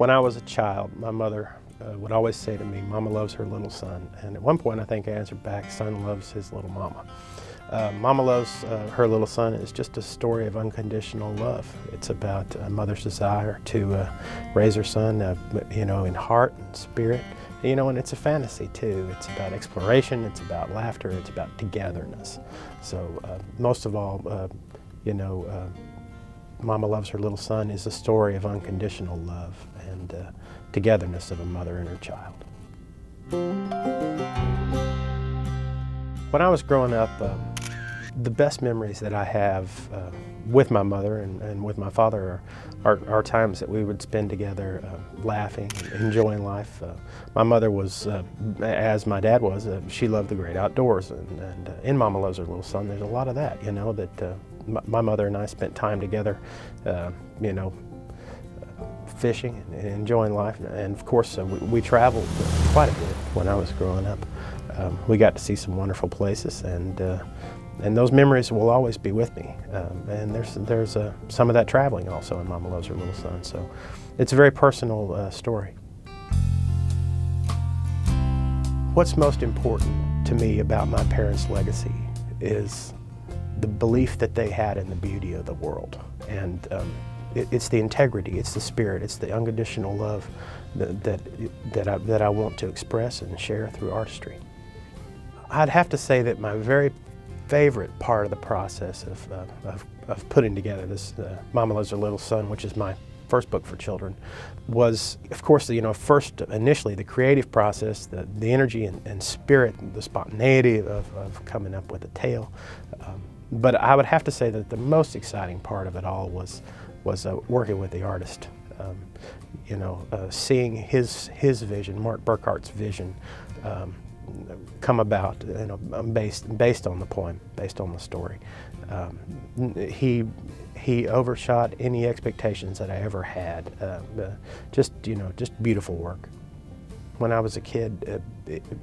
When I was a child, my mother would always say to me, "Mama loves her little son." And at one point I think I answered back, "Son loves his little mama." Mama loves her little son is just a story of unconditional love. It's about a mother's desire to raise her son, in heart and spirit. And it's a fantasy too. It's about exploration, it's about laughter, it's about togetherness. So most of all, Mama Loves Her Little Son is a story of unconditional love and togetherness of a mother and her child. When I was growing up, the best memories that I have with my mother and with my father are times that we would spend together laughing and enjoying life. My mother was, as my dad was, she loved the great outdoors, and in Mama Loves Her Little Son there's a lot of that, that my mother and I spent time together, fishing and enjoying life. And of course we traveled quite a bit when I was growing up. We got to see some wonderful places, and those memories will always be with me. And there's some of that traveling also in Mama Loves Her Little Son. So it's a very personal story. What's most important to me about my parents' legacy is the belief that they had in the beauty of the world. And it's the integrity, it's the spirit, it's the unconditional love that I want to express and share through artistry. I'd have to say that my very favorite part of the process of putting together this Mama Loves Her Little Son, which is my first book for children, was, of course, first initially the creative process, the energy and spirit, the spontaneity of coming up with a tale. But I would have to say that the most exciting part of it all was working with the artist. Seeing his vision, Mark Burkhart's vision, come about, based on the poem, based on the story. He overshot any expectations that I ever had. Just beautiful work. When I was a kid,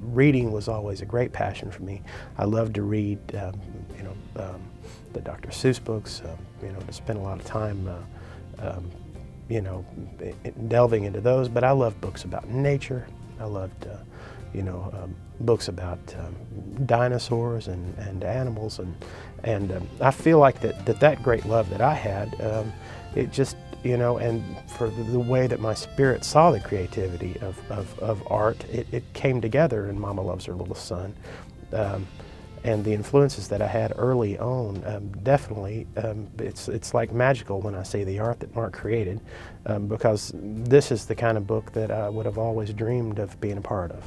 reading was always a great passion for me. I loved to read, the Dr. Seuss books. To spend a lot of time, delving into those. But I loved books about nature. I loved, books about dinosaurs and animals, and I feel like that great love that I had, it just, and for the way that my spirit saw the creativity of art, it came together in Mama Loves Her Little Son. And the influences that I had early on, definitely, it's like magical when I see the art that Mark created, because this is the kind of book that I would have always dreamed of being a part of.